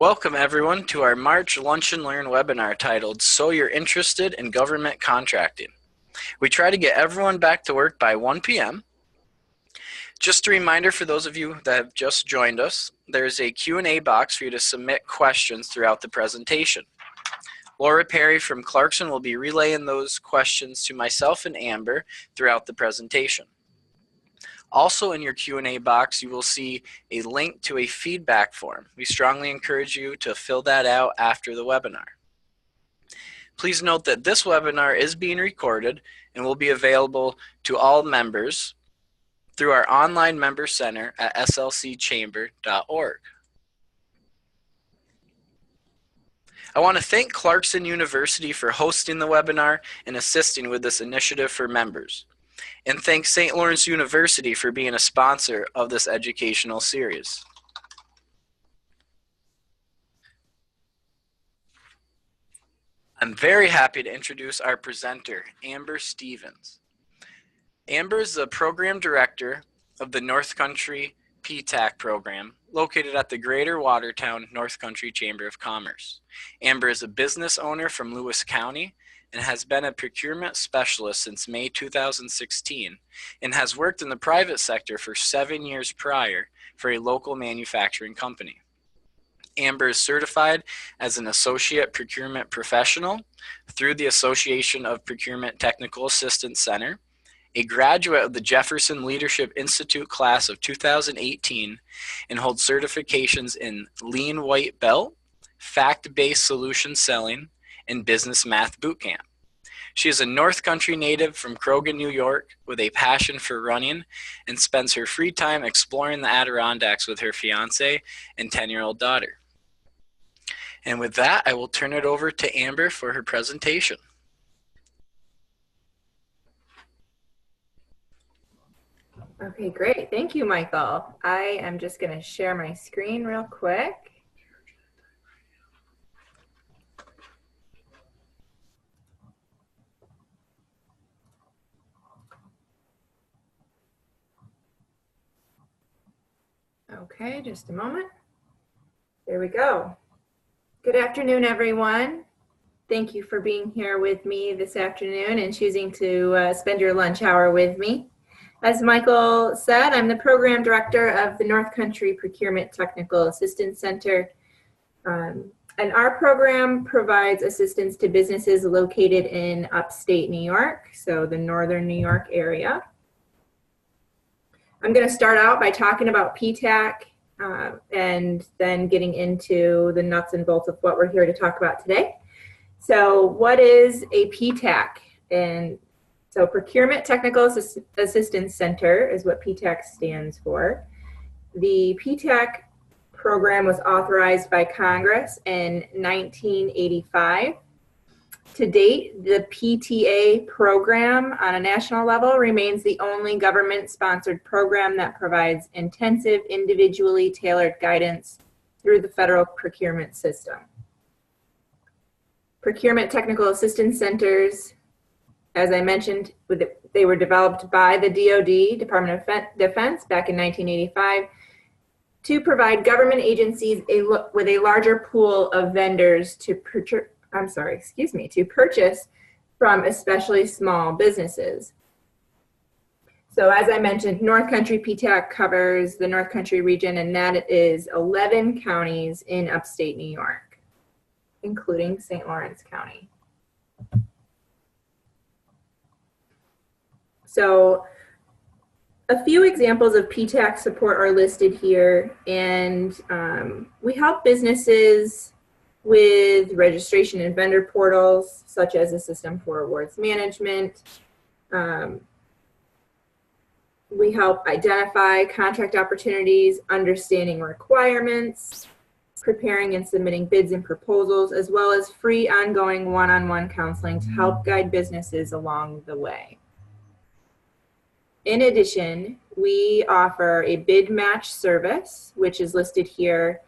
Welcome everyone to our March Lunch and Learn webinar titled So You're Interested in Government Contracting. We try to get everyone back to work by 1 p.m. Just a reminder for those of you that have just joined us, there's a Q&A box for you to submit questions throughout the presentation. Laura Perry from Clarkson will be relaying those questions to myself and Amber throughout the presentation. Also in your Q&A box, you will see a link to a feedback form. We strongly encourage you to fill that out after the webinar. Please note that this webinar is being recorded and will be available to all members through our online member center at slcchamber.org. I want to thank Clarkson University for hosting the webinar and assisting with this initiative for members. And thank St. Lawrence University for being a sponsor of this educational series. I'm very happy to introduce our presenter, Amber Stevens. Amber is the program director of the North Country PTAC program located at the Greater Watertown North Country Chamber of Commerce. Amber is a business owner from Lewis County and has been a procurement specialist since May 2016 and has worked in the private sector for 7 years prior for a local manufacturing company. Amber is certified as an associate procurement professional through the Association of Procurement Technical Assistance Center, a graduate of the Jefferson Leadership Institute class of 2018, and holds certifications in Lean White Belt, Fact-Based Solution Selling, and Business Math Bootcamp. She is a North Country native from Croghan, New York, with a passion for running and spends her free time exploring the Adirondacks with her fiance and 10-year-old daughter. And with that, I will turn it over to Amber for her presentation. Okay, great. Thank you, Michael. I am just going to share my screen real quick. Okay, just a moment. There we go. Good afternoon, everyone. Thank you for being here with me this afternoon and choosing to spend your lunch hour with me. As Michael said, I'm the program director of the North Country Procurement Technical Assistance Center. And our program provides assistance to businesses located in upstate New York, so the northern New York area. I'm going to start out by talking about PTAC and then getting into the nuts and bolts of what we're here to talk about today. So what is a PTAC? And so Procurement Technical Assistance Center is what PTAC stands for. The PTAC program was authorized by Congress in 1985. To date, the PTA program on a national level remains the only government-sponsored program that provides intensive, individually tailored guidance through the federal procurement system. Procurement Technical Assistance Centers, as I mentioned, they were developed by the DoD, Department of Defense, back in 1985 to provide government agencies with a larger pool of vendors to purchase from especially small businesses. So as I mentioned, North Country PTAC covers the North Country region, and that is 11 counties in upstate New York, including St. Lawrence County. So a few examples of PTAC support are listed here, and we help businesses with registration and vendor portals, such as a system for awards management. We help identify contract opportunities, understanding requirements, preparing and submitting bids and proposals, as well as free ongoing one-on-one counseling to help guide businesses along the way. In addition, we offer a bid match service, which is listed here.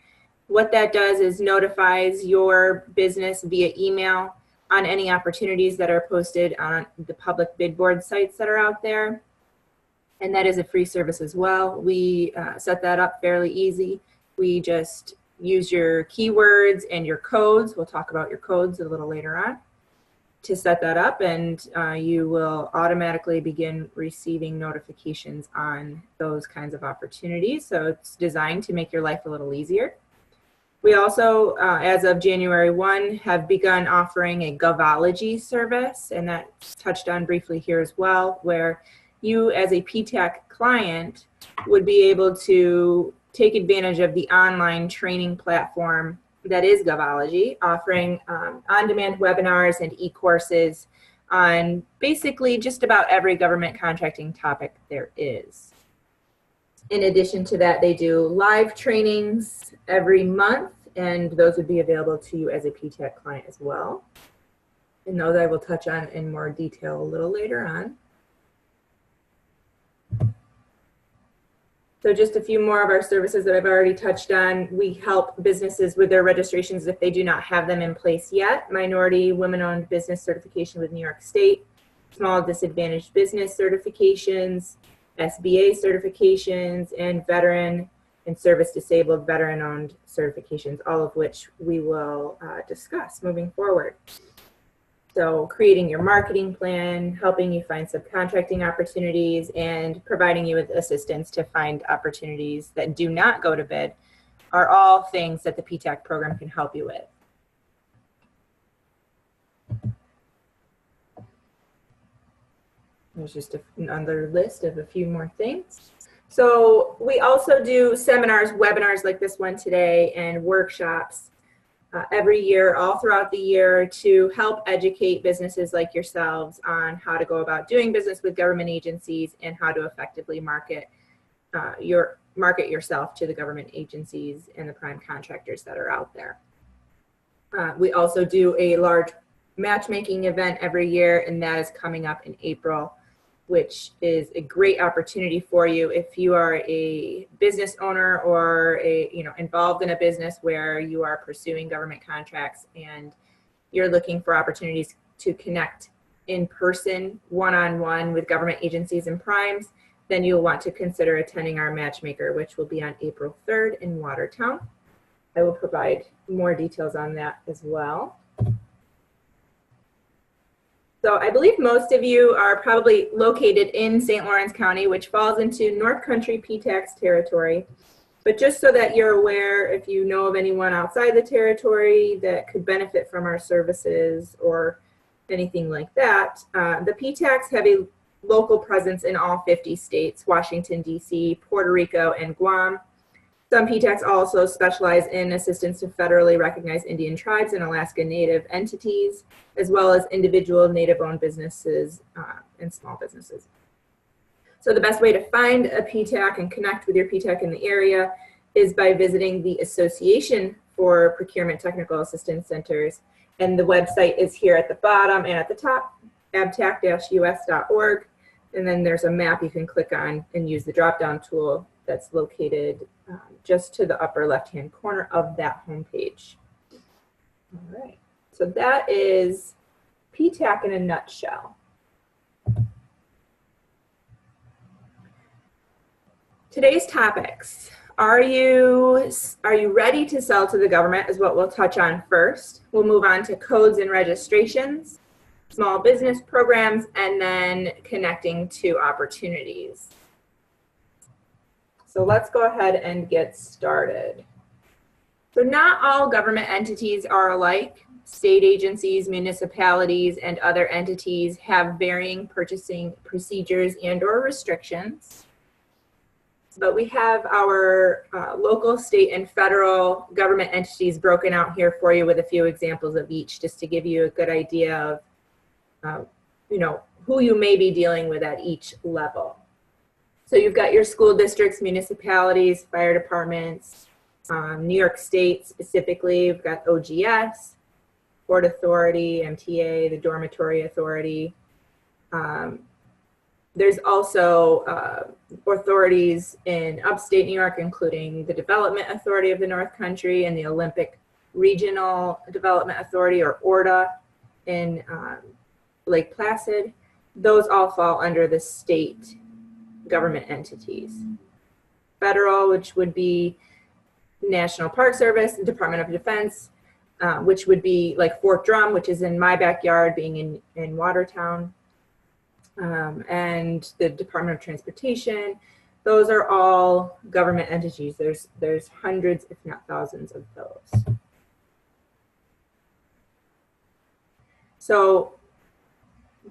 What that does is notifies your business via email on any opportunities that are posted on the public bid board sites that are out there. And that is a free service as well. We set that up fairly easy. We just use your keywords and your codes. We'll talk about your codes a little later on to set that up, and you will automatically begin receiving notifications on those kinds of opportunities. So it's designed to make your life a little easier. We also, as of January 1, have begun offering a Govology service, and that's touched on briefly here as well, where you as a PTAC client would be able to take advantage of the online training platform that is Govology, offering on-demand webinars and e-courses on basically just about every government contracting topic there is. In addition to that, they do live trainings every month, and those would be available to you as a PTAC client as well. And those I will touch on in more detail a little later on. So just a few more of our services that I've already touched on. We help businesses with their registrations if they do not have them in place yet. Minority women-owned business certification with New York State, small disadvantaged business certifications, SBA certifications, and veteran and service disabled veteran-owned certifications, all of which we will discuss moving forward. So creating your marketing plan, helping you find subcontracting opportunities, and providing you with assistance to find opportunities that do not go to bid are all things that the PTAC program can help you with. There's just another list of a few more things. So we also do seminars, webinars like this one today, and workshops every year, all throughout the year, to help educate businesses like yourselves on how to go about doing business with government agencies and how to effectively market yourself to the government agencies and the prime contractors that are out there. We also do a large matchmaking event every year, and that is coming up in April, which is a great opportunity for you if you are a business owner or involved in a business where you are pursuing government contracts and you're looking for opportunities to connect in person, one-on-one with government agencies and primes. Then you'll want to consider attending our matchmaker, which will be on April 3rd in Watertown. I will provide more details on that as well. So I believe most of you are probably located in St. Lawrence County, which falls into North Country PTAC's territory. But just so that you're aware, if you know of anyone outside the territory that could benefit from our services or anything like that, the PTACs have a local presence in all 50 states, Washington, D.C., Puerto Rico, and Guam. Some PTACs also specialize in assistance to federally recognized Indian tribes and Alaska Native entities, as well as individual Native-owned businesses and small businesses. So the best way to find a PTAC and connect with your PTAC in the area is by visiting the Association for Procurement Technical Assistance Centers. And the website is here at the bottom and at the top, abtac-us.org. And then there's a map you can click on and use the drop-down tool that's located just to the upper left-hand corner of that homepage. All right, so that is PTAC in a nutshell. Today's topics. Are you ready to sell to the government is what we'll touch on first. We'll move on to codes and registrations, small business programs, and then connecting to opportunities. So let's go ahead and get started. So not all government entities are alike. State agencies, municipalities, and other entities have varying purchasing procedures and/or restrictions. But we have our local, state, and federal government entities broken out here for you with a few examples of each, just to give you a good idea of who you may be dealing with at each level. So you've got your school districts, municipalities, fire departments, New York State specifically. We've got OGS, Port Authority, MTA, the Dormitory Authority. There's also authorities in upstate New York, including the Development Authority of the North Country and the Olympic Regional Development Authority, or ORDA, in Lake Placid. Those all fall under the state government entities. Federal, which would be National Park Service, Department of Defense, which would be like Fort Drum, which is in my backyard, being in Watertown, and the Department of Transportation. Those are all government entities. There's hundreds, if not thousands, of those. So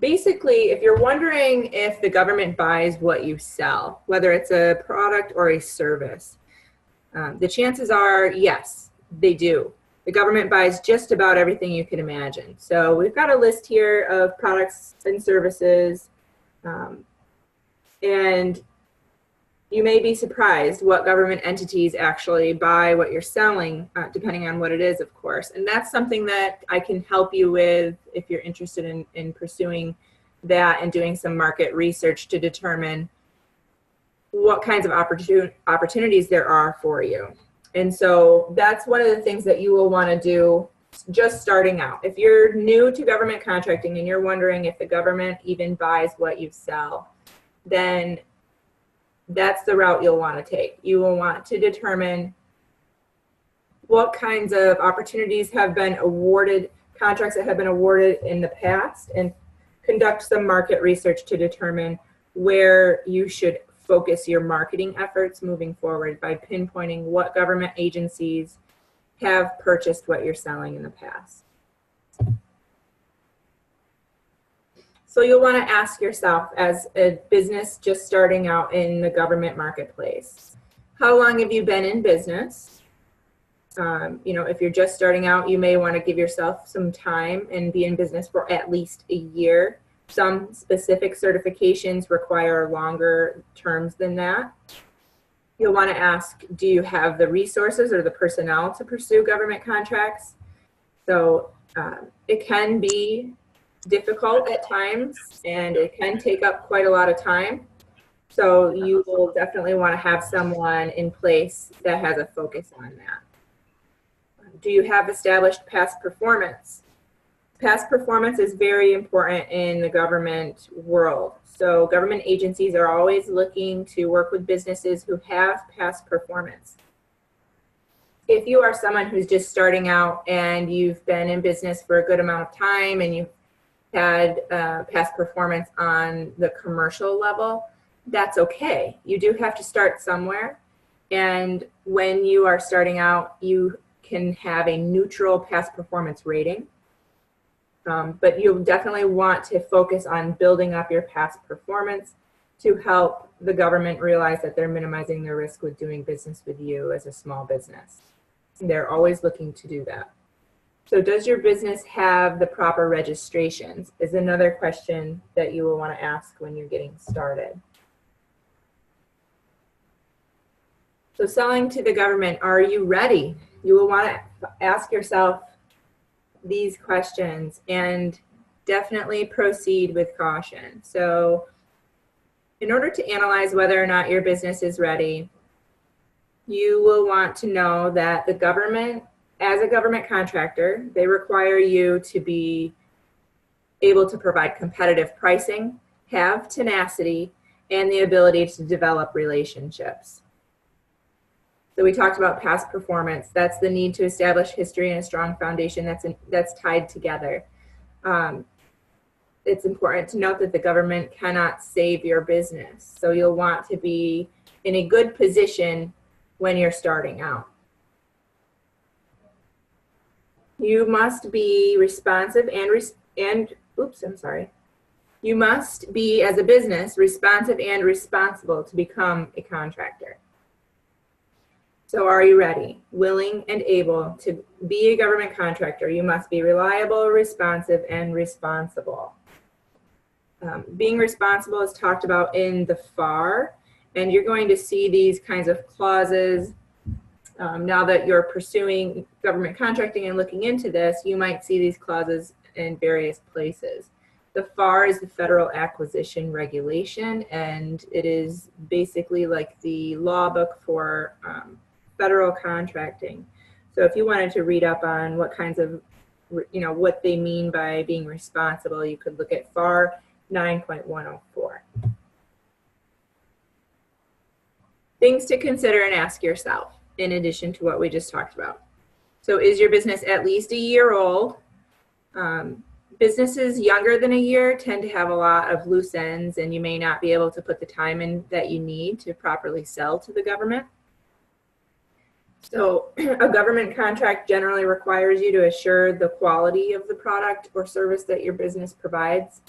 basically, if you're wondering if the government buys what you sell, whether it's a product or a service, the chances are, yes, they do. The government buys just about everything you can imagine. So we've got a list here of products and services, and you may be surprised what government entities actually buy what you're selling, depending on what it is, of course. And that's something that I can help you with if you're interested in pursuing that and doing some market research to determine what kinds of opportunities there are for you. And so that's one of the things that you will want to do just starting out. If you're new to government contracting and you're wondering if the government even buys what you sell, then that's the route you'll want to take. You will want to determine what kinds of opportunities have been awarded, contracts that have been awarded in the past, and conduct some market research to determine where you should focus your marketing efforts moving forward by pinpointing what government agencies have purchased what you're selling in the past. So you'll want to ask yourself, as a business just starting out in the government marketplace, how long have you been in business? If you're just starting out, you may want to give yourself some time and be in business for at least a year. Some specific certifications require longer terms than that. You'll want to ask, do you have the resources or the personnel to pursue government contracts? So it can be difficult at times, and it can take up quite a lot of time. So you will definitely want to have someone in place that has a focus on that. Do you have established past performance? Past performance is very important in the government world. So government agencies are always looking to work with businesses who have past performance. If you are someone who's just starting out and you've been in business for a good amount of time and you've had past performance on the commercial level, that's okay. You do have to start somewhere. And when you are starting out, you can have a neutral past performance rating. But you definitely want to focus on building up your past performance to help the government realize that they're minimizing their risk with doing business with you as a small business. They're always looking to do that. So does your business have the proper registrations? Is another question that you will want to ask when you're getting started. So selling to the government, are you ready? You will want to ask yourself these questions and definitely proceed with caution. So in order to analyze whether or not your business is ready, you will want to know that the government, as a government contractor, they require you to be able to provide competitive pricing, have tenacity, and the ability to develop relationships. So we talked about past performance. That's the need to establish history and a strong foundation that's tied together. It's important to note that the government cannot save your business. So you'll want to be in a good position when you're starting out. You must be responsive You must be, as a business, responsive and responsible to become a contractor. So are you ready, willing, and able to be a government contractor? You must be reliable, responsive, and responsible. Being responsible is talked about in the FAR, and you're going to see these kinds of clauses. Now that you're pursuing government contracting and looking into this, you might see these clauses in various places. The FAR is the Federal Acquisition Regulation, and it is basically like the law book for federal contracting. So if you wanted to read up on what kinds of, what they mean by being responsible, you could look at FAR 9.104. Things to consider and ask yourself. in addition to what we just talked about. So is your business at least a year old? Businesses younger than a year tend to have a lot of loose ends, and you may not be able to put the time in that you need to properly sell to the government. So a government contract generally requires you to assure the quality of the product or service that your business provides.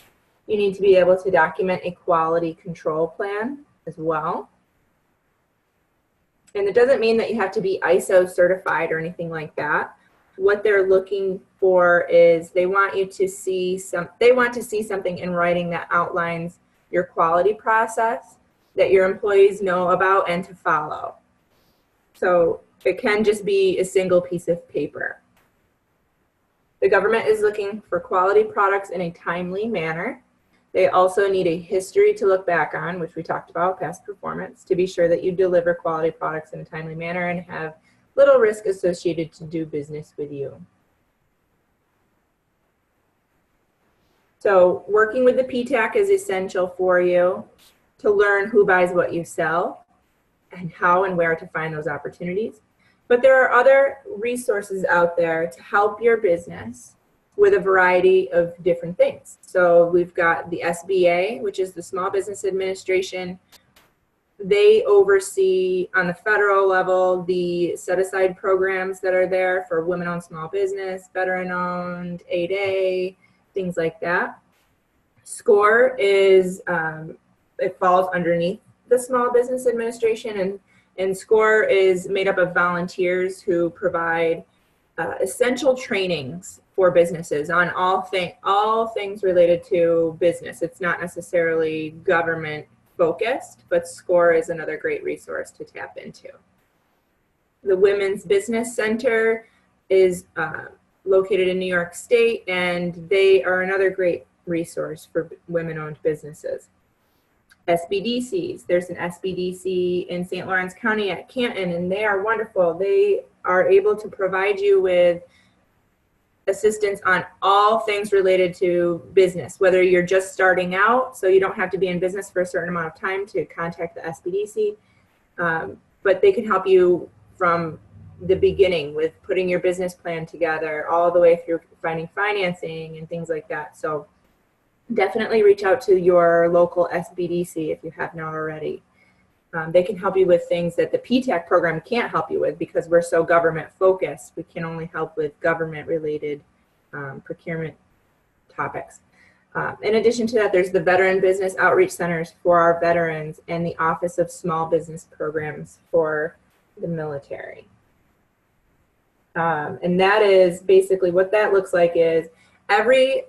You need to be able to document a quality control plan as well. And it doesn't mean that you have to be ISO certified or anything like that. What they're looking for is they want to see something in writing that outlines your quality process that your employees know about and to follow. So it can just be a single piece of paper. The government is looking for quality products in a timely manner. They also need a history to look back on, which we talked about, past performance, to be sure that you deliver quality products in a timely manner and have little risk associated to do business with you. So working with the PTAC is essential for you to learn who buys what you sell and how and where to find those opportunities. But there are other resources out there to help your business with a variety of different things. So we've got the SBA, which is the Small Business Administration. They oversee on the federal level the set-aside programs that are there for women-owned small business, veteran-owned, 8A, things like that. SCORE is, it falls underneath the Small Business Administration, and SCORE is made up of volunteers who provide essential trainings for businesses on all things related to business. It's not necessarily government focused, but SCORE is another great resource to tap into. The Women's Business Center is located in New York State, and they are another great resource for women-owned businesses. SBDCs, there's an SBDC in St. Lawrence County at Canton, and they are wonderful. They are able to provide you with assistance on all things related to business, whether you're just starting out, so you don't have to be in business for a certain amount of time to contact the SBDC, but they can help you from the beginning with putting your business plan together all the way through finding financing and things like that. So definitely reach out to your local SBDC if you have not already. They can help you with things that the PTAC program can't help you with because we're so government focused. We can only help with government related procurement topics. In addition to that, there's the Veteran Business Outreach Centers for our veterans and the Office of Small Business Programs for the military. And that is basically what that looks like is every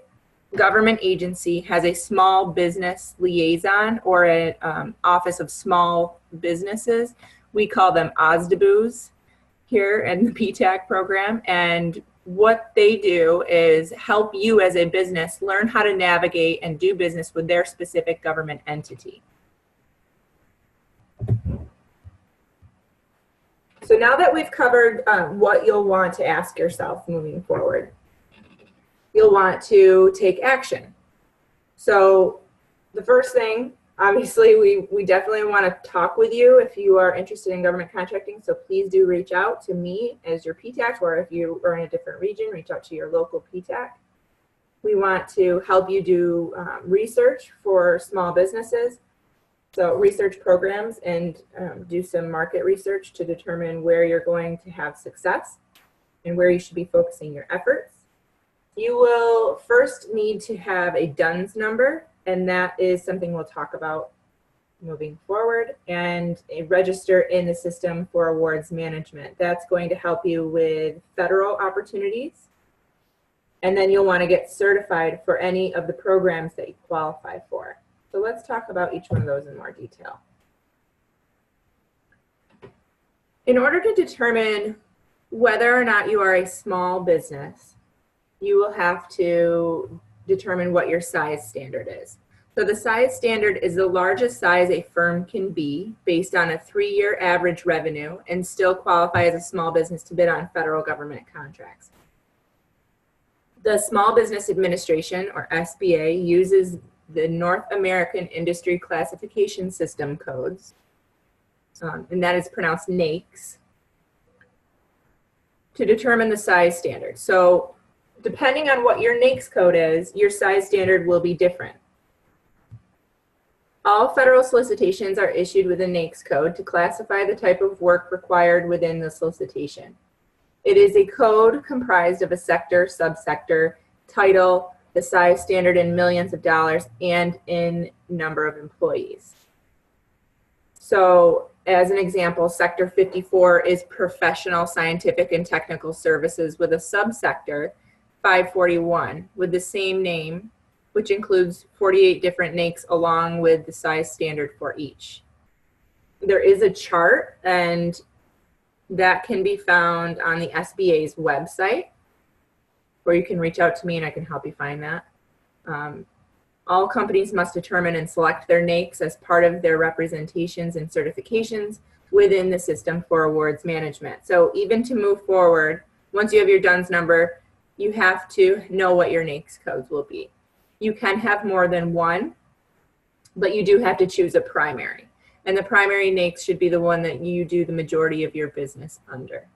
government agency has a small business liaison or an office of small businesses. We call them OSDBOs here in the PTAC program. And what they do is help you as a business learn how to navigate and do business with their specific government entity. So now that we've covered what you'll want to ask yourself moving forward, you'll want to take action. So the first thing, obviously, we definitely want to talk with you if you are interested in government contracting. So please do reach out to me as your PTAC, or if you are in a different region, reach out to your local PTAC. We want to help you do research for small businesses. So research programs and do some market research to determine where you're going to have success and where you should be focusing your efforts. You will first need to have a DUNS number, and that is something we'll talk about moving forward, and a register in the system for awards management. That's going to help you with federal opportunities. And then you'll want to get certified for any of the programs that you qualify for. So let's talk about each one of those in more detail. In order to determine whether or not you are a small business, you will have to determine what your size standard is. So the size standard is the largest size a firm can be based on a 3-year average revenue and still qualify as a small business to bid on federal government contracts. The Small Business Administration, or SBA, uses the North American Industry Classification System codes, and that is pronounced NAICS. to determine the size standard. So depending on what your NAICS code is, your size standard will be different. All federal solicitations are issued with a NAICS code to classify the type of work required within the solicitation. It is a code comprised of a sector, subsector, title, the size standard in millions of dollars, and in number of employees. So as an example, Sector 54 is professional, scientific, and technical services with a subsector, 541, with the same name, which includes 48 different NAICS along with the size standard for each. There is a chart, and that can be found on the SBA's website, or you can reach out to me and I can help you find that. All companies must determine and select their NAICS as part of their representations and certifications within the system for awards management. So even to move forward, once you have your DUNS number, you have to know what your NAICS codes will be. You can have more than one, but you do have to choose a primary. And the primary NAICS should be the one that you do the majority of your business under.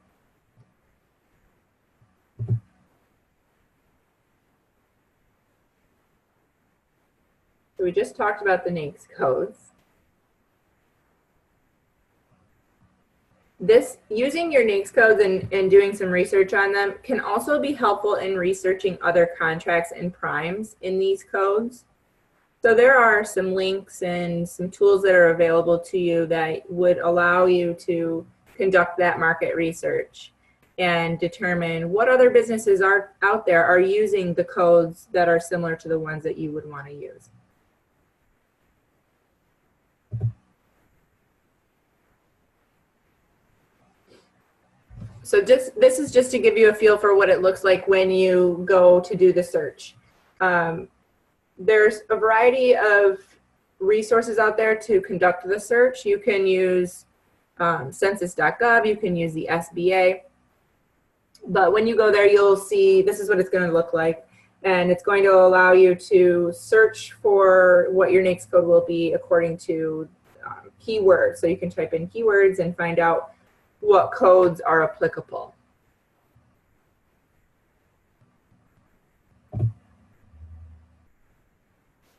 So we just talked about the NAICS codes. Using your NAICS codes and doing some research on them can also be helpful in researching other contracts and primes in these codes. So there are some links and some tools that are available to you that would allow you to conduct that market research and determine what other businesses are out there are using the codes that are similar to the ones that you would want to use. So this is just to give you a feel for what it looks like when you go to do the search. There's a variety of resources out there to conduct the search. You can use census.gov, you can use the SBA, but when you go there, you'll see this is what it's going to look like, and it's going to allow you to search for what your NAICS code will be according to keywords. So you can type in keywords and find out what codes are applicable.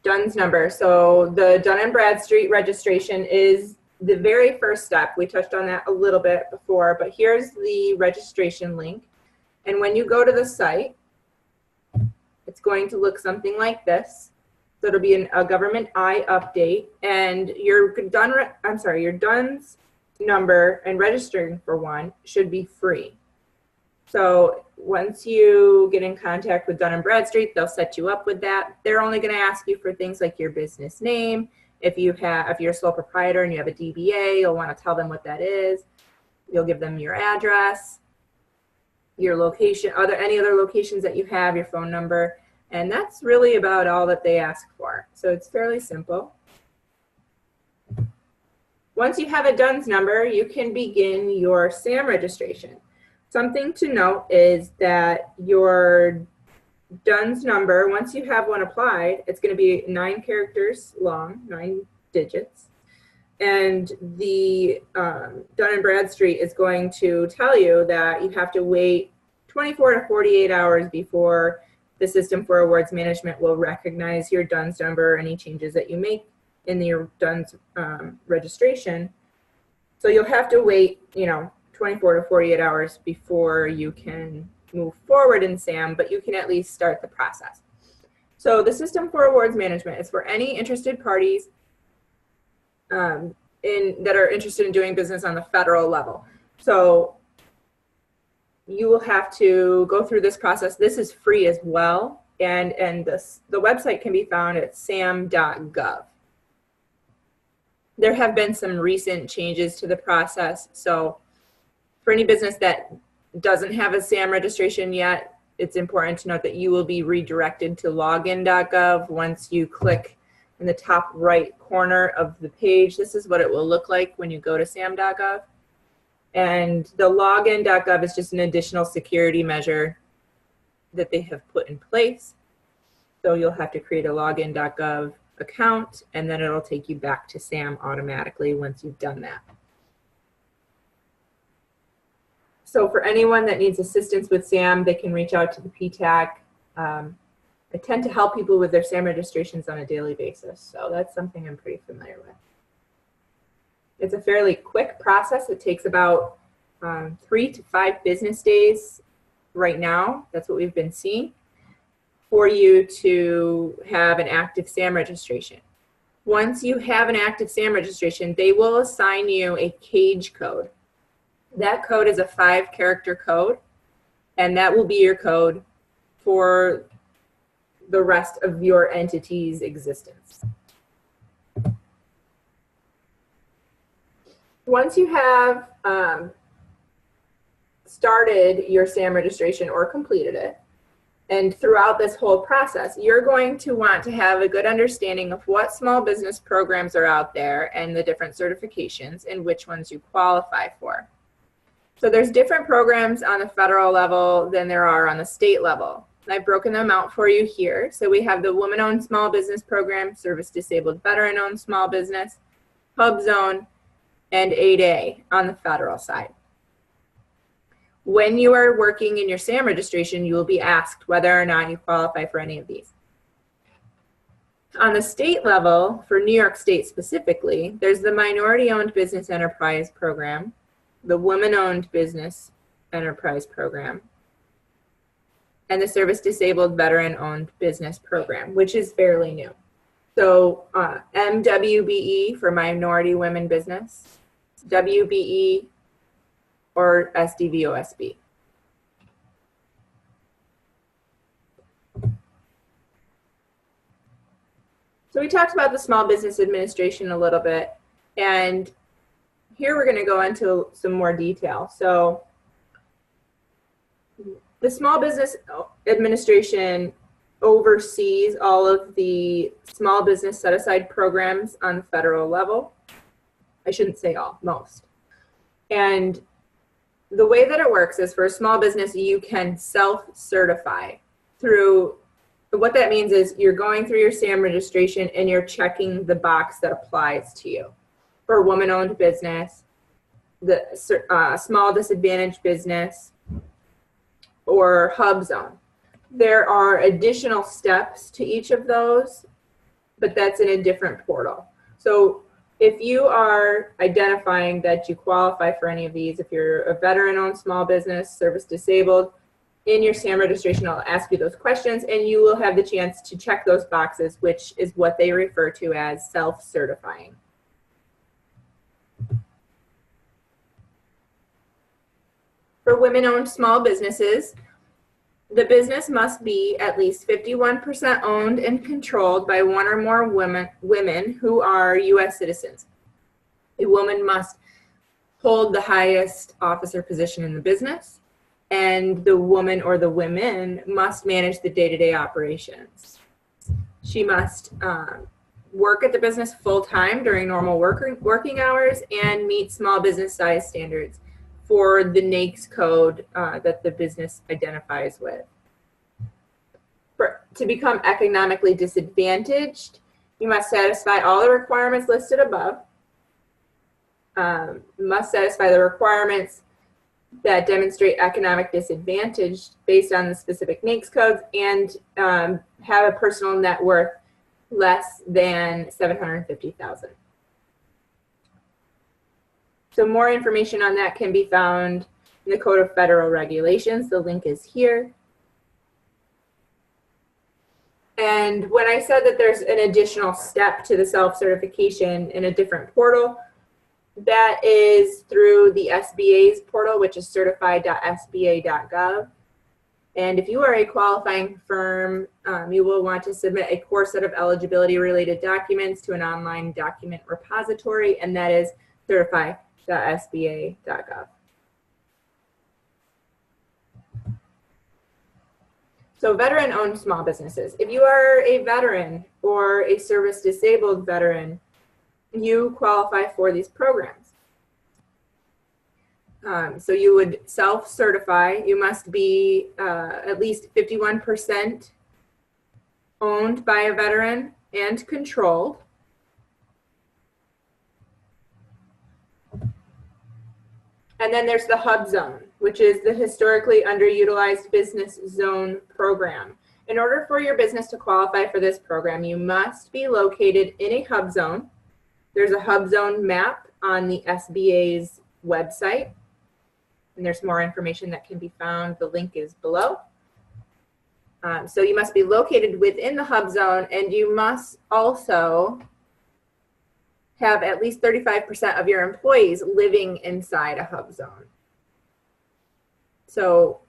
DUNS number. So the Dun & Bradstreet registration is the very first step. We touched on that a little bit before, but here's the registration link. And when you go to the site, it's going to look something like this. So it'll be a government I update, and your DUNS number and registering for one should be free. So once you get in contact with Dun & Bradstreet, they'll set you up with that. They're only going to ask you for things like your business name. If you're a sole proprietor and you have a DBA, you'll want to tell them what that is. You'll give them your address, your location, any other locations that you have, your phone number, and that's really about all that they ask for. So it's fairly simple. Once you have a DUNS number, you can begin your SAM registration. Something to note is that your DUNS number, once you have one applied, it's going to be 9 characters long, 9 digits. And the Dun & Bradstreet is going to tell you that you have to wait 24 to 48 hours before the System for Awards Management will recognize your DUNS number or any changes that you make in your DUNS registration. So you'll have to wait, 24 to 48 hours before you can move forward in SAM, but you can at least start the process. So the System for Awards Management is for any interested parties that are interested in doing business on the federal level. So you will have to go through this process. This is free as well, and the website can be found at sam.gov. There have been some recent changes to the process, so for any business that doesn't have a SAM registration yet, it's important to note that you will be redirected to login.gov once you click in the top right corner of the page. This is what it will look like when you go to sam.gov. And the login.gov is just an additional security measure that they have put in place. So you'll have to create a login.gov account, and then it'll take you back to SAM automatically once you've done that. So for anyone that needs assistance with SAM, they can reach out to the PTAC. I tend to help people with their SAM registrations on a daily basis, so that's something I'm pretty familiar with. It's a fairly quick process. It takes about 3 to 5 business days right now. That's what we've been seeing for you to have an active SAM registration. Once you have an active SAM registration, they will assign you a CAGE code. That code is a 5-character code, and that will be your code for the rest of your entity's existence. Once you have started your SAM registration or completed it, and throughout this whole process, you're going to want to have a good understanding of what small business programs are out there and the different certifications and which ones you qualify for. So there's different programs on the federal level than there are on the state level. I've broken them out for you here. So we have the Women-Owned Small Business Program, Service Disabled Veteran-Owned Small Business, Hub Zone, and 8A on the federal side. When you are working in your SAM registration, you will be asked whether or not you qualify for any of these. On the state level, for New York State specifically, there's the Minority-Owned Business Enterprise Program, the Women-Owned Business Enterprise Program, and the Service Disabled Veteran-Owned Business Program, which is fairly new. So MWBE for Minority Women Business, WBE, or SDVOSB. So we talked about the Small Business Administration a little bit, and here we're going to go into some more detail. So the Small Business Administration oversees all of the small business set-aside programs on the federal level. I shouldn't say all, most. And the way that it works is for a small business, you can self-certify through, what that means is you're going through your SAM registration and you're checking the box that applies to you. For woman-owned business, the small disadvantaged business, or Hub Zone. There are additional steps to each of those, but that's in a different portal. So if you are identifying that you qualify for any of these, if you're a veteran-owned small business, service disabled, in your SAM registration, I'll ask you those questions, and you will have the chance to check those boxes, which is what they refer to as self-certifying. For women-owned small businesses, the business must be at least 51% owned and controlled by one or more women who are U.S. citizens. A woman must hold the highest officer position in the business, and the woman or the women must manage the day-to-day operations. She must work at the business full-time during normal working hours and meet small business size standards for the NAICS code that the business identifies with. To become economically disadvantaged, you must satisfy all the requirements listed above. Must satisfy the requirements that demonstrate economic disadvantage based on the specific NAICS codes, and have a personal net worth less than $750,000. So more information on that can be found in the Code of Federal Regulations. The link is here. And when I said that there's an additional step to the self-certification in a different portal, that is through the SBA's portal, which is certified.sba.gov. And if you are a qualifying firm, you will want to submit a core set of eligibility-related documents to an online document repository, and that is certified.sba.gov. So veteran-owned small businesses. If you are a veteran or a service-disabled veteran, you qualify for these programs. So you would self-certify. You must be at least 51% owned by a veteran and controlled. And then there's the Hub Zone. which is the historically underutilized business zone program. In order for your business to qualify for this program, you must be located in a hub zone. There's a hub zone map on the SBA's website, and there's more information that can be found. The link is below. So you must be located within the hub zone, and you must also have at least 35% of your employees living inside a hub zone. So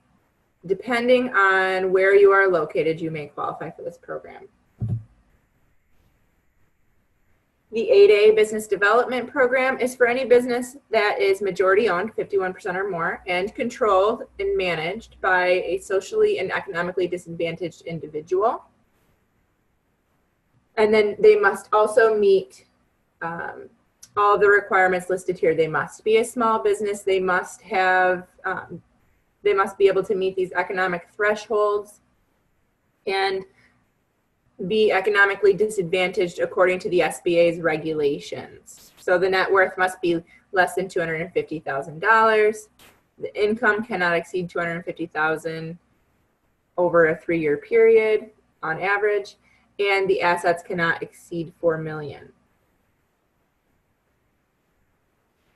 depending on where you are located, you may qualify for this program. The 8A Business Development Program is for any business that is majority owned, 51% or more, and controlled and managed by a socially and economically disadvantaged individual. And then they must also meet all the requirements listed here. They must be a small business. They must have, they must be able to meet these economic thresholds and be economically disadvantaged according to the SBA's regulations. So the net worth must be less than $250,000. The income cannot exceed $250,000 over a 3-year period on average, and the assets cannot exceed $4 million.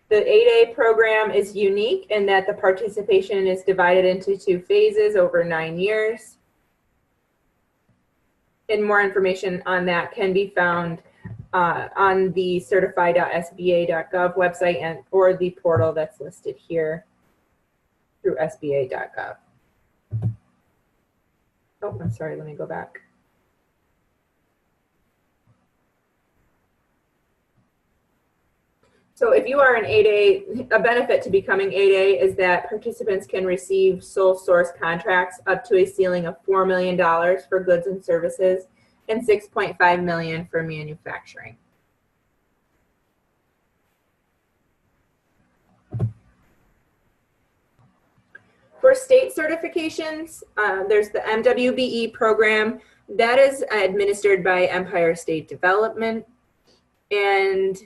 The 8A program is unique in that the participation is divided into 2 phases over 9 years. And more information on that can be found on the certify.sba.gov website or the portal that's listed here through sba.gov. Oh, I'm sorry, let me go back. So if you are an 8A, a benefit to becoming 8A is that participants can receive sole source contracts up to a ceiling of $4 million for goods and services and $6.5 million for manufacturing. For state certifications, there's the MWBE program that is administered by Empire State Development, and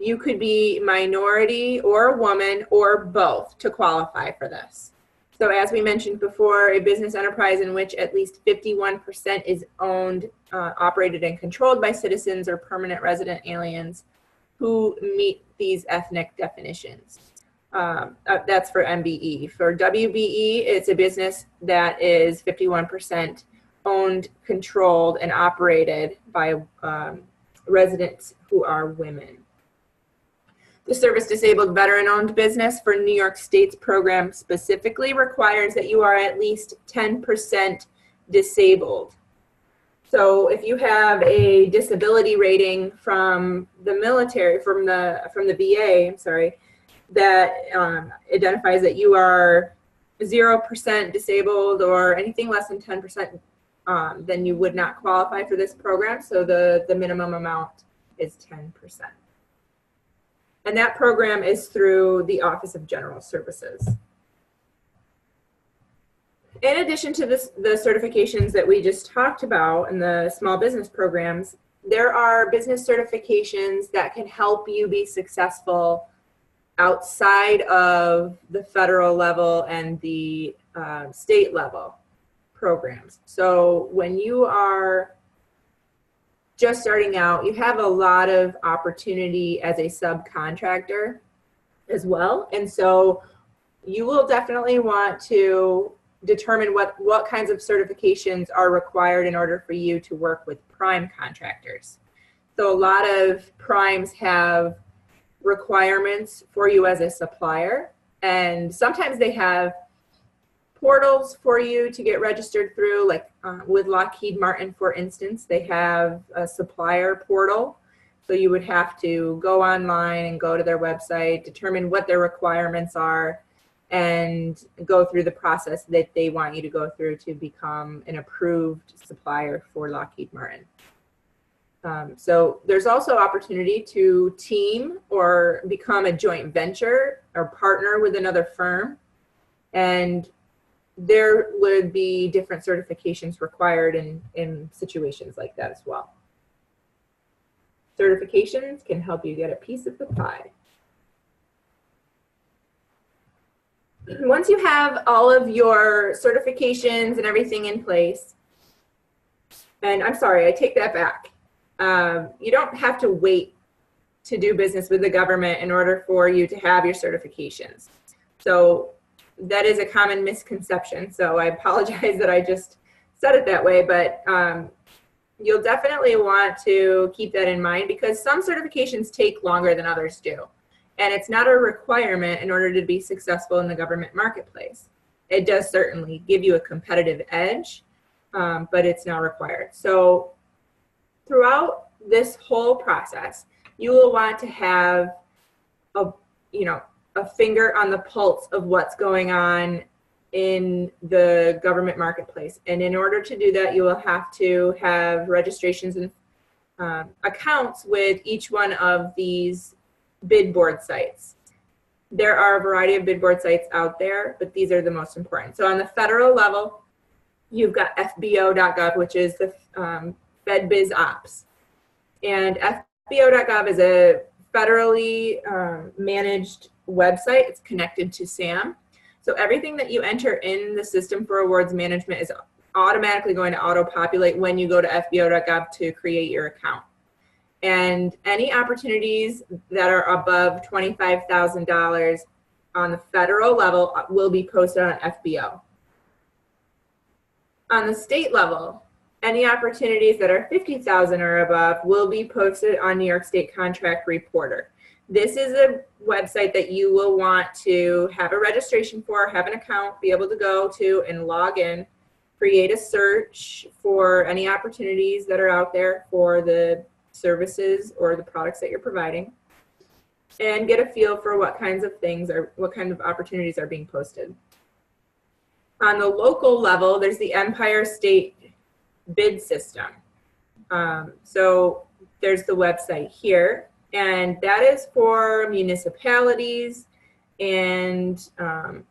you could be minority or woman or both to qualify for this. So as we mentioned before, a business enterprise in which at least 51% is owned, operated, and controlled by citizens or permanent resident aliens who meet these ethnic definitions. That's for MBE. For WBE, it's a business that is 51% owned, controlled, and operated by residents who are women. The service disabled veteran-owned business for New York State's program specifically requires that you are at least 10% disabled. So if you have a disability rating from the military, from the VA, I'm sorry, that identifies that you are 0% disabled or anything less than 10%, then you would not qualify for this program. So the minimum amount is 10%. And that program is through the Office of General Services. In addition to the certifications that we just talked about in the small business programs, there are business certifications that can help you be successful outside of the federal level and the state level programs. So when you are just starting out, you have a lot of opportunity as a subcontractor as well. And so you will definitely want to determine what kinds of certifications are required in order for you to work with prime contractors. So a lot of primes have requirements for you as a supplier, and sometimes they have portals for you to get registered through, like with Lockheed Martin, for instance, they have a supplier portal. So you would have to go online and go to their website, determine what their requirements are, and go through the process that they want you to go through to become an approved supplier for Lockheed Martin. So there's also opportunity to team or become a joint venture or partner with another firm, and there would be different certifications required in situations like that as well. Certifications can help you get a piece of the pie. once you have all of your certifications and everything in place, and I'm sorry, I take that back. You don't have to wait to do business with the government in order for you to have your certifications. So that is a common misconception. So I apologize that I just said it that way, but you'll definitely want to keep that in mind because some certifications take longer than others do. And it's not a requirement in order to be successful in the government marketplace. It does certainly give you a competitive edge, but it's not required. So throughout this whole process, you will want to have a finger on the pulse of what's going on in the government marketplace. And in order to do that, you will have to have registrations and accounts with each one of these bid board sites. There are a variety of bid board sites out there, but these are the most important. So on the federal level, you've got FBO.gov, which is the FedBizOps. And FBO.gov is a federally managed website. It's connected to SAM. So everything that you enter in the system for awards management is automatically going to auto-populate when you go to FBO.gov to create your account. And any opportunities that are above $25,000 on the federal level will be posted on FBO. On the state level, any opportunities that are $50,000 or above will be posted on New York State Contract Reporter. This is a website that you will want to have a registration for, have an account, be able to go to and log in, create a search for any opportunities that are out there for the services or the products that you're providing, and get a feel for what kinds of things or what kind of opportunities are being posted. On the local level, there's the Empire State Bid System. So there's the website here, and that is for municipalities and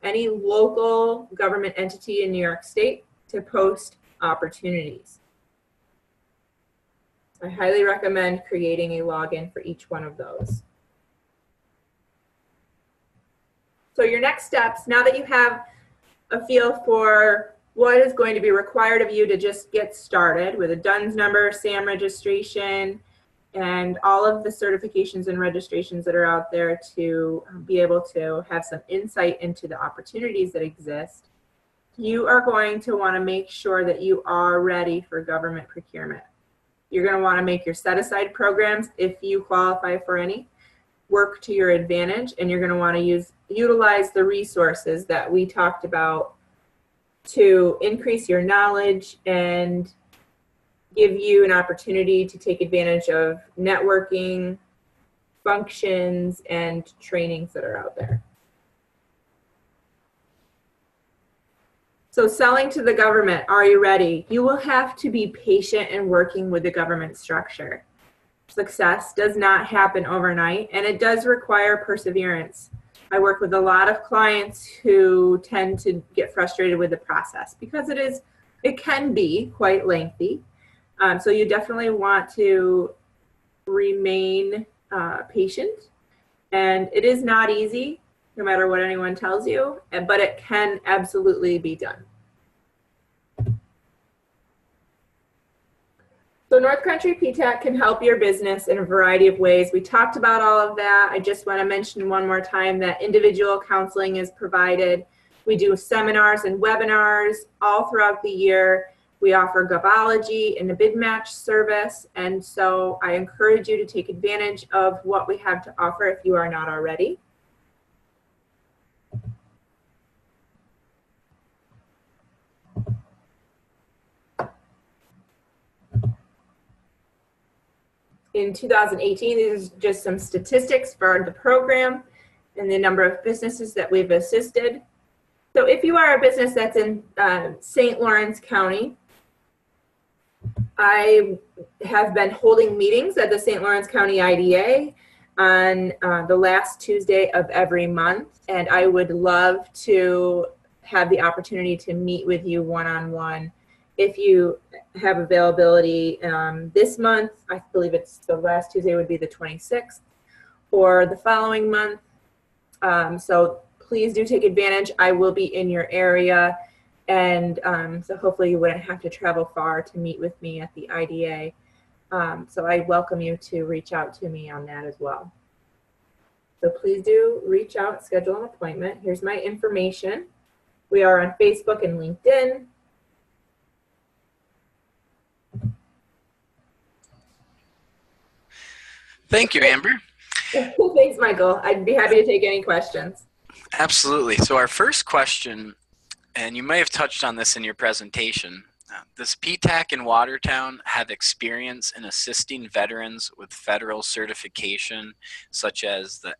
any local government entity in New York State to post opportunities. I highly recommend creating a login for each one of those. So your next steps, now that you have a feel for what is going to be required of you to just get started with a DUNS number, SAM registration, and all of the certifications and registrations that are out there to be able to have some insight into the opportunities that exist, you are going to want to make sure that you are ready for government procurement. You're going to want to make your set-aside programs, if you qualify for any, work to your advantage, and you're going to want to utilize the resources that we talked about to increase your knowledge and give you an opportunity to take advantage of networking, functions, and trainings that are out there. So selling to the government, are you ready? You will have to be patient in working with the government structure. Success does not happen overnight, and it does require perseverance. I work with a lot of clients who tend to get frustrated with the process because it can be quite lengthy. So you definitely want to remain patient, and it is not easy, no matter what anyone tells you, but it can absolutely be done. So North Country PTAC can help your business in a variety of ways. We talked about all of that. I just want to mention one more time that individual counseling is provided. We do seminars and webinars all throughout the year. We offer Govology and a bid match service. And so I encourage you to take advantage of what we have to offer if you are not already. In 2018, these are just some statistics for the program and the number of businesses that we've assisted. So if you are a business that's in St. Lawrence County, I have been holding meetings at the St. Lawrence County IDA on the last Tuesday of every month, and I would love to have the opportunity to meet with you one-on-one. If you have availability this month, I believe it's the last Tuesday would be the 26th, or the following month. So please do take advantage. I will be in your area, and so hopefully you wouldn't have to travel far to meet with me at the IDA. So I welcome you to reach out to me on that as well. So please do reach out, schedule an appointment. Here's my information. We are on Facebook and LinkedIn. Thank you, Amber. Thanks, Michael. I'd be happy to take any questions. Absolutely. So our first question, and you may have touched on this in your presentation, does PTAC in Watertown have experience in assisting veterans with federal certification such as the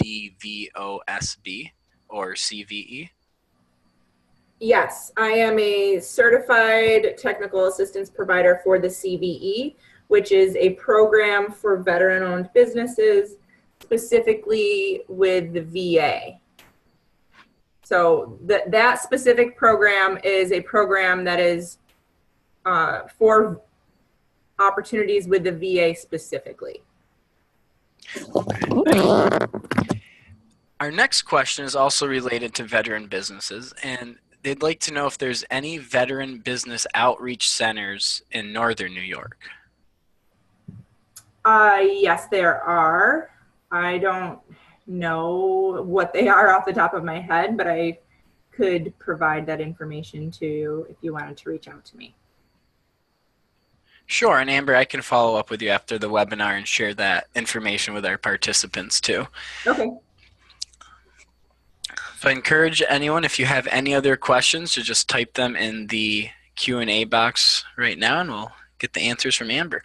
SDVOSB or CVE? Yes, I am a certified technical assistance provider for the CVE, which is a program for veteran-owned businesses, specifically with the VA. So that specific program is a program that is for opportunities with the VA specifically. Okay. Our next question is also related to veteran businesses, and they'd like to know if there's any veteran business outreach centers in Northern New York. Yes, there are. I don't know what they are off the top of my head, but I could provide that information to you if you wanted to reach out to me. Sure, and Amber, I can follow up with you after the webinar and share that information with our participants too. Okay. So I encourage anyone, if you have any other questions, to just type them in the Q&A box right now and we'll get the answers from Amber.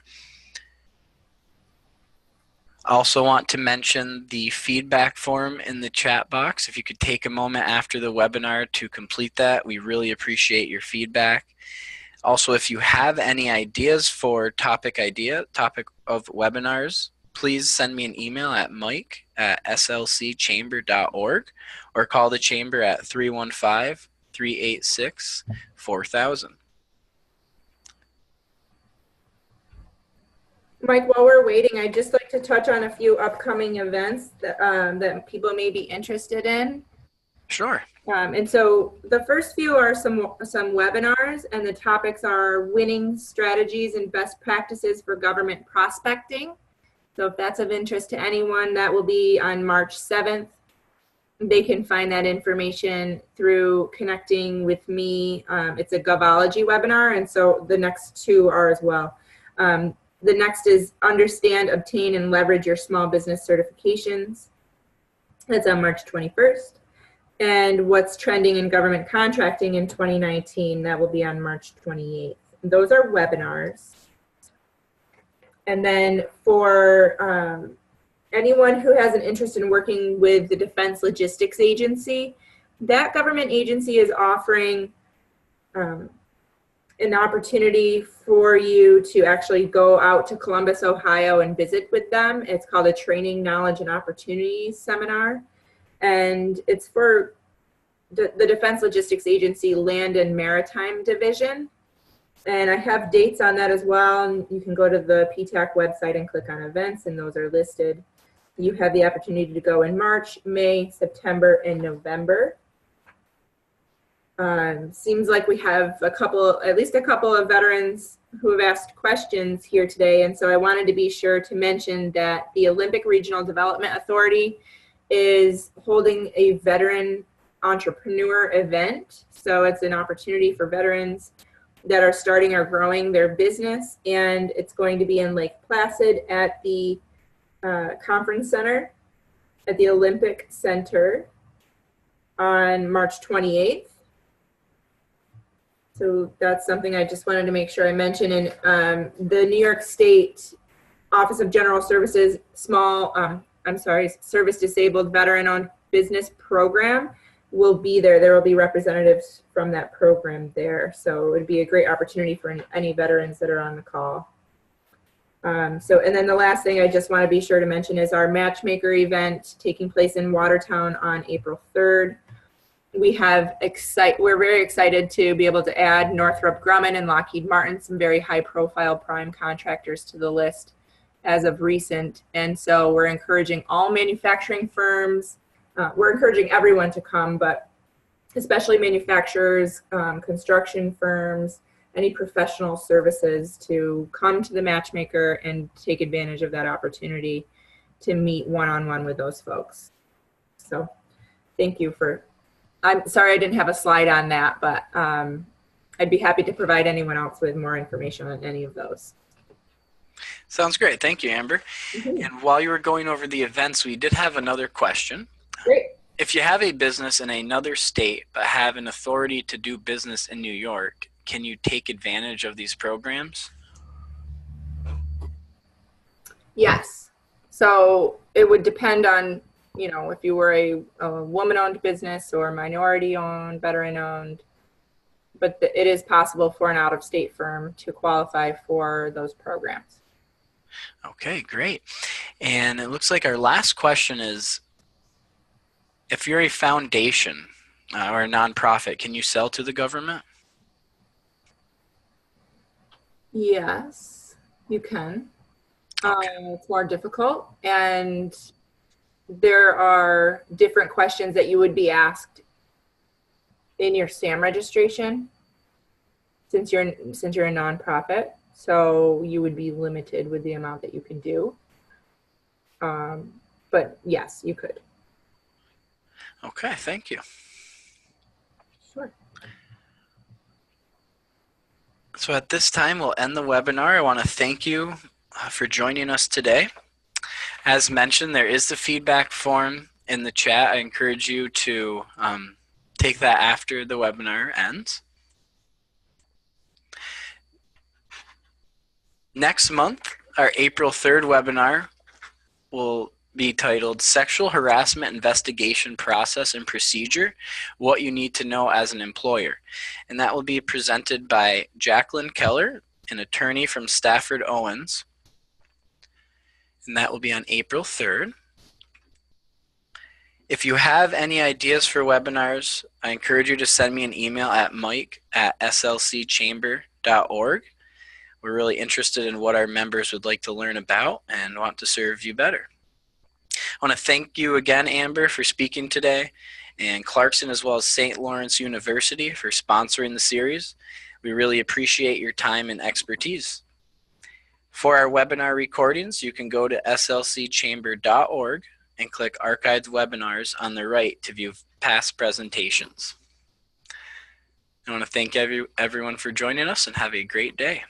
I also want to mention the feedback form in the chat box. If you could take a moment after the webinar to complete that, we really appreciate your feedback. Also, if you have any ideas for topic of webinars, please send me an email at mike@slcchamber.org or call the chamber at 315-386-4000. Mike, while we're waiting, I'd just like to touch on a few upcoming events that, that people may be interested in. Sure. And so the first few are some webinars, and the topics are winning strategies and best practices for government prospecting. So if that's of interest to anyone, that will be on March 7th. They can find that information through connecting with me. It's a Govology webinar, and so the next two are as well. The next is Understand, Obtain, and Leverage Your Small Business Certifications. That's on March 21st. And What's Trending in Government Contracting in 2019, that will be on March 28th. Those are webinars. And then for anyone who has an interest in working with the Defense Logistics Agency, that government agency is offering an opportunity for you to actually go out to Columbus, Ohio and visit with them. It's called a Training, Knowledge, and Opportunities Seminar. And it's for the Defense Logistics Agency Land and Maritime Division. And I have dates on that as well. You can go to the PTAC website and click on events, and those are listed. You have the opportunity to go in March, May, September, and November. Seems like we have at least a couple of veterans who have asked questions here today. And so I wanted to be sure to mention that the Olympic Regional Development Authority is holding a veteran entrepreneur event. So it's an opportunity for veterans that are starting or growing their business. And it's going to be in Lake Placid at the Conference Center at the Olympic Center on March 28th. So that's something I just wanted to make sure I mention. And the New York State Office of General Services Service Disabled Veteran-Owned Business Program will be there. There will be representatives from that program there. So it would be a great opportunity for any veterans that are on the call. And then the last thing I just want to be sure to mention is our Matchmaker event taking place in Watertown on April 3rd. We're very excited to be able to add Northrop Grumman and Lockheed Martin, some very high-profile prime contractors, to the list as of recent. And so we're encouraging all manufacturing firms, we're encouraging everyone to come, but especially manufacturers, construction firms, any professional services to come to the matchmaker and take advantage of that opportunity to meet one-on-one with those folks. So thank you for, I'm sorry I didn't have a slide on that, but I'd be happy to provide anyone else with more information on any of those. Sounds great. Thank you, Amber. Mm-hmm. And while you were going over the events, we did have another question. Great. If you have a business in another state but have an authority to do business in New York, can you take advantage of these programs? Yes. So it would depend on, you know, if you were a woman-owned business or minority-owned, veteran-owned, but it is possible for an out-of-state firm to qualify for those programs. Okay, great. And it looks like our last question is, if you're a foundation or a nonprofit, can you sell to the government? Yes, you can. Okay. It's more difficult, and there are different questions that you would be asked in your SAM registration since you're a nonprofit. So you would be limited with the amount that you can do. But yes, you could. Okay, thank you. Sure. So at this time, we'll end the webinar. I want to thank you for joining us today. As mentioned, there is the feedback form in the chat. I encourage you to take that after the webinar ends. Next month, our April 3rd webinar will be titled Sexual Harassment Investigation Process and Procedure, What You Need to Know as an Employer. And that will be presented by Jacqueline Keller, an attorney from Stafford Owens. And that will be on April 3rd. If you have any ideas for webinars, I encourage you to send me an email at mike@slcchamber.org. We're really interested in what our members would like to learn about and want to serve you better. I want to thank you again, Amber, for speaking today, and Clarkson as well as St. Lawrence University for sponsoring the series. We really appreciate your time and expertise. For our webinar recordings, you can go to slcchamber.org and click Archived Webinars on the right to view past presentations. I want to thank everyone for joining us and have a great day.